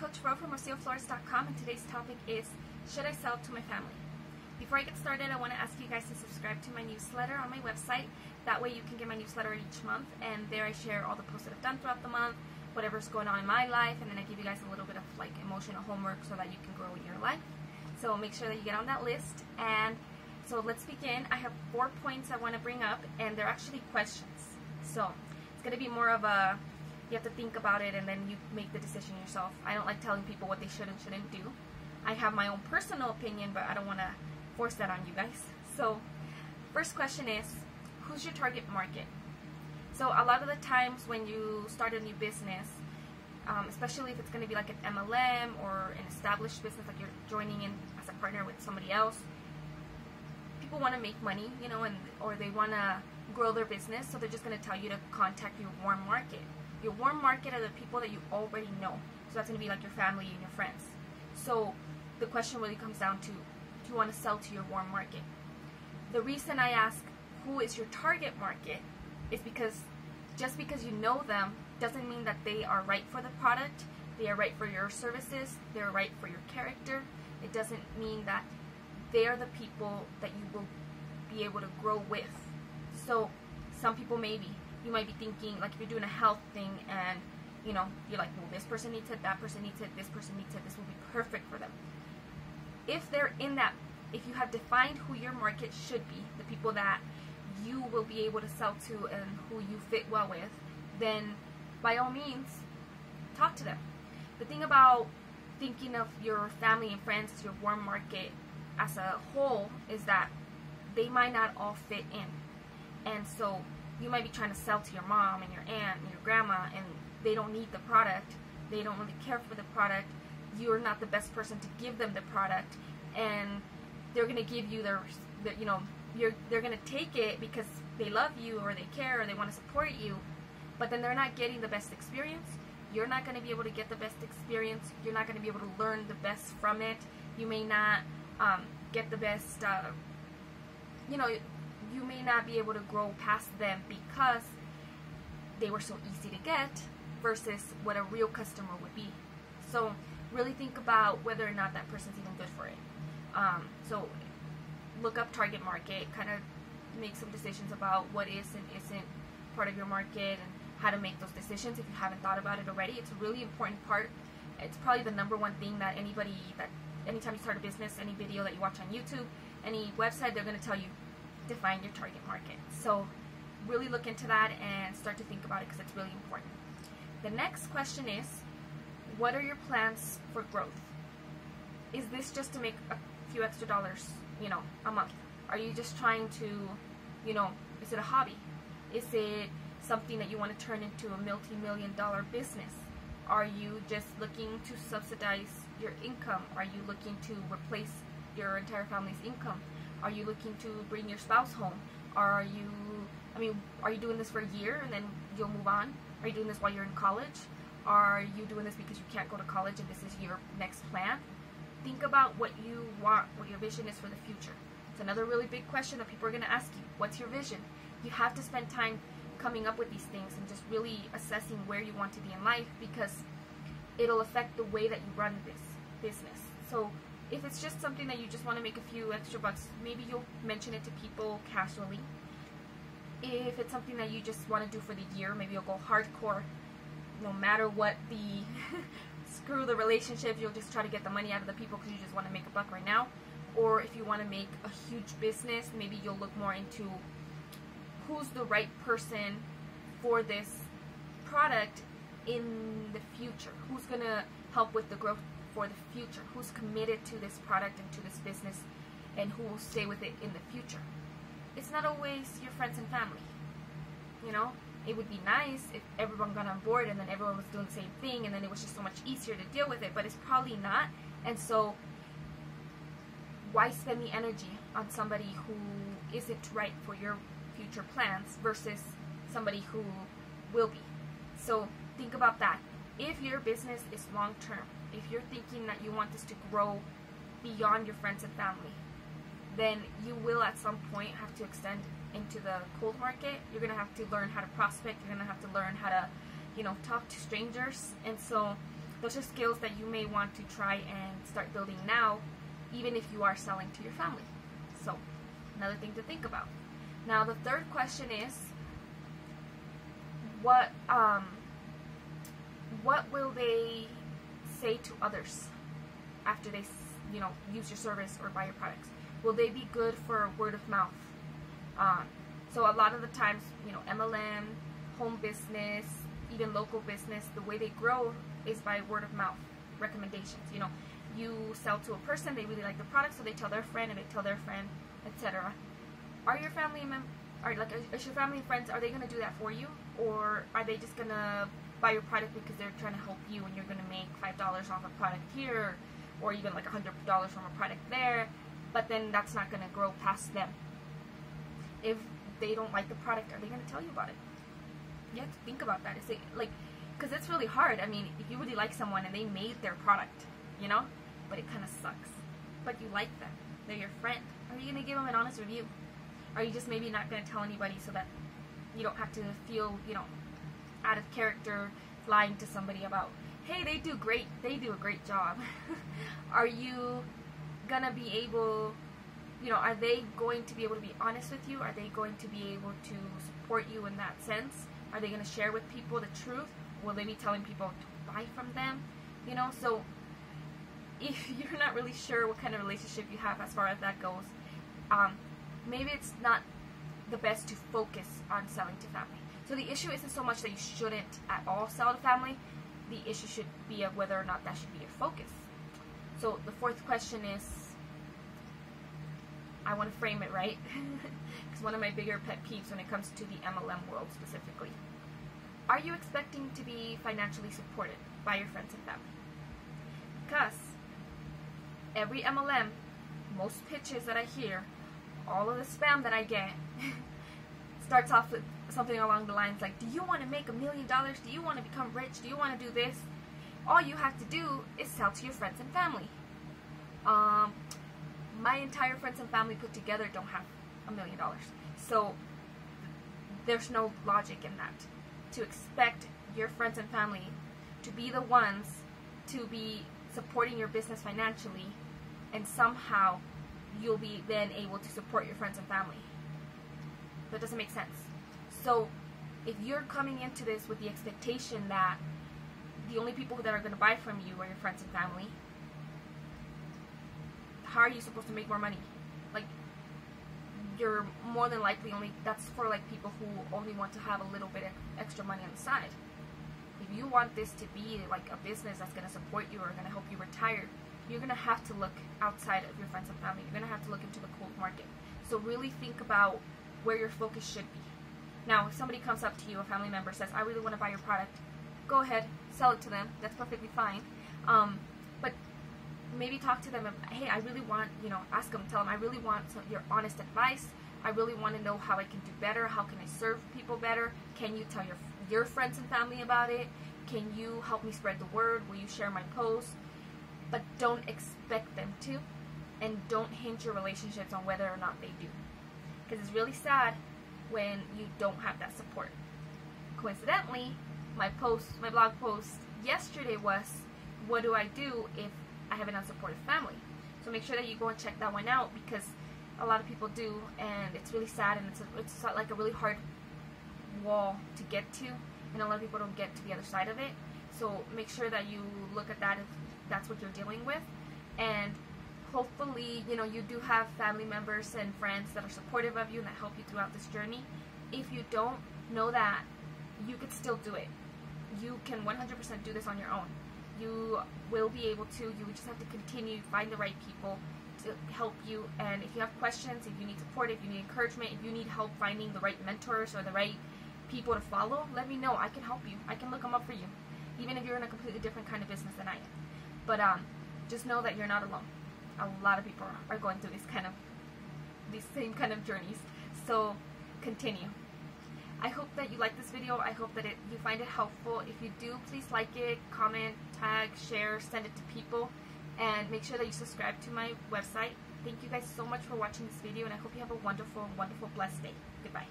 Coach Ro from RocioFlores.com, and today's topic is, should I sell to my family? Before I get started, I want to ask you guys to subscribe to my newsletter on my website. That way you can get my newsletter each month, and there I share all the posts that I've done throughout the month, whatever's going on in my life, and then I give you guys a little bit of like emotional homework so that you can grow in your life. So make sure that you get on that list. And so let's begin. I have 4 points I want to bring up, and they're actually questions. So it's going to be more of a, you have to think about it and then you make the decision yourself. I don't like telling people what they should and shouldn't do. I have my own personal opinion, but I don't want to force that on you guys. So first question is, who's your target market? So a lot of the times when you start a new business, especially if it's going to be like an MLM or an established business, like you're joining in as a partner with somebody else, people want to make money, you know, or they want to grow their business, so they're just going to tell you to contact your warm market. Your warm market are the people that you already know. So that's going to be like your family and your friends. So the question really comes down to, do you want to sell to your warm market? The reason I ask who is your target market is because just because you know them doesn't mean that they are right for the product, they are right for your services, they're right for your character. It doesn't mean that they are the people that you will be able to grow with. So some people maybe, you might be thinking, like if you're doing a health thing and you know, you're like, well, this person needs it, that person needs it, this person needs it, this will be perfect for them. If they're in that, if you have defined who your market should be, the people that you will be able to sell to and who you fit well with, then by all means, talk to them. The thing about thinking of your family and friends as your warm market as a whole is that they might not all fit in. And so you might be trying to sell to your mom and your aunt and your grandma, and they don't need the product. They don't really care for the product. You're not the best person to give them the product, and they're going to give you their you know, they're going to take it because they love you or they care or they want to support you, but then they're not getting the best experience. You're not going to be able to get the best experience. You're not going to be able to learn the best from it. You may not get the best, you know, you may not be able to grow past them because they were so easy to get versus what a real customer would be. So really think about whether or not that person's even good for it. So look up target market, kind of make some decisions about what is and isn't part of your market and how to make those decisions if you haven't thought about it already. It's a really important part. It's probably the #1 thing that anytime you start a business, any video that you watch on YouTube, any website, they're going to tell you, define your target market. So really look into that and start to think about it because it's really important. The next question is, what are your plans for growth? Is this just to make a few extra dollars, you know, a month? Are you just trying to, you know, is it a hobby? Is it something that you want to turn into a multi-million-dollar business? Are you just looking to subsidize your income? Are you looking to replace your entire family's income? Are you looking to bring your spouse home? Are you doing this for a year and then you'll move on? Are you doing this while you're in college? Are you doing this because you can't go to college and this is your next plan? Think about what you want, what your vision is for the future. It's another really big question that people are going to ask you. What's your vision? You have to spend time coming up with these things and just really assessing where you want to be in life, because it'll affect the way that you run this business. So if it's just something that you just want to make a few extra bucks, maybe you'll mention it to people casually. If it's something that you just want to do for the year, maybe you'll go hardcore, no matter what the screw the relationship, you'll just try to get the money out of the people because you just want to make a buck right now. Or if you want to make a huge business, maybe you'll look more into who's the right person for this product in the future, who's going to help with the growth for the future, who's committed to this product and to this business, and who will stay with it in the future. It's not always your friends and family. You know, it would be nice if everyone got on board and then everyone was doing the same thing and then it was just so much easier to deal with it, but it's probably not. And so why spend the energy on somebody who isn't right for your future plans versus somebody who will be? So think about that. If your business is long term, if you're thinking that you want this to grow beyond your friends and family, then you will at some point have to extend into the cold market. You're going to have to learn how to prospect. You're going to have to learn how to, you know, talk to strangers. And so those are skills that you may want to try and start building now, even if you are selling to your family. So, another thing to think about. Now, the third question is, what will they say to others after they, use your service or buy your products? Will they be good for word of mouth? So a lot of the times, MLM, home business, even local business, the way they grow is by word of mouth recommendations. You sell to a person, they really like the product, so they tell their friend, and they tell their friend, etc. Is your family and friends, are they going to do that for you, or are they just going to buy your product because they're trying to help you, and you're going to make $5 off a product here, or even like $100 from a product there, but then that's not going to grow past them? If they don't like the product, are they going to tell you about it? You have to think about that. It's because it's really hard. I mean, if you really like someone and they made their product, but it kind of sucks, but you like them, they're your friend, are you going to give them an honest review? Are you just maybe not going to tell anybody so that you don't have to feel, out of character lying to somebody about, hey, they do a great job? Are you going to be able, are they going to be able to be honest with you? Are they going to be able to support you in that sense? Are they going to share with people the truth? Will they be telling people to buy from them? So if you're not really sure what kind of relationship you have as far as that goes, maybe it's not the best to focus on selling to family. So the issue isn't so much that you shouldn't at all sell to family. The issue should be of whether or not that should be your focus. So the fourth question is, I want to frame it right, because one of my bigger pet peeves when it comes to the MLM world specifically. Are you expecting to be financially supported by your friends and family? Because every MLM, most pitches that I hear, all of the spam that I get, starts off with something along the lines like, do you want to make $1 million? Do you want to become rich? Do you want to do this? All you have to do is sell to your friends and family. My entire friends and family put together don't have $1 million. So there's no logic in that. To expect your friends and family to be the ones to be supporting your business financially, and somehow you'll be then able to support your friends and family. That doesn't make sense. So if you're coming into this with the expectation that the only people that are going to buy from you are your friends and family, how are you supposed to make more money? You're more than likely that's for people who only want to have a little bit of extra money on the side. If you want this to be a business that's going to support you or going to help you retire, you're going to have to look outside of your friends and family. You're going to have to look into the cold market. So really think about where your focus should be. Now, if somebody comes up to you, a family member says, I really want to buy your product, go ahead, sell it to them. That's perfectly fine. But maybe talk to them. Hey, I really want, ask them, tell them, I really want your honest advice. I really want to know how I can do better. How can I serve people better? Can you tell your friends and family about it? Can you help me spread the word? Will you share my post? But don't expect them to, and don't hinge your relationships on whether or not they do. Because it's really sad when you don't have that support. Coincidentally, my blog post yesterday was, what do I do if I have an unsupportive family? So make sure that you go and check that one out, because a lot of people do, and it's really sad, and it's like a really hard wall to get to, and a lot of people don't get to the other side of it. So make sure that you look at that if that's what you're dealing with, and hopefully, you do have family members and friends that are supportive of you and that help you throughout this journey. If you don't, know that you could still do it. You can 100% do this on your own. You will be able to. You just have to continue, find the right people to help you. And if you have questions, if you need support, if you need encouragement, if you need help finding the right mentors or the right people to follow, let me know. I can help you. I can look them up for you, even if you're in a completely different kind of business than I am. But just know that you're not alone. A lot of people are going through these same kind of journeys. So continue. I hope that you like this video. I hope that you find it helpful. If you do, please like it, comment, tag, share, send it to people, and make sure that you subscribe to my website. Thank you guys so much for watching this video, and I hope you have a wonderful, wonderful, blessed day. Goodbye.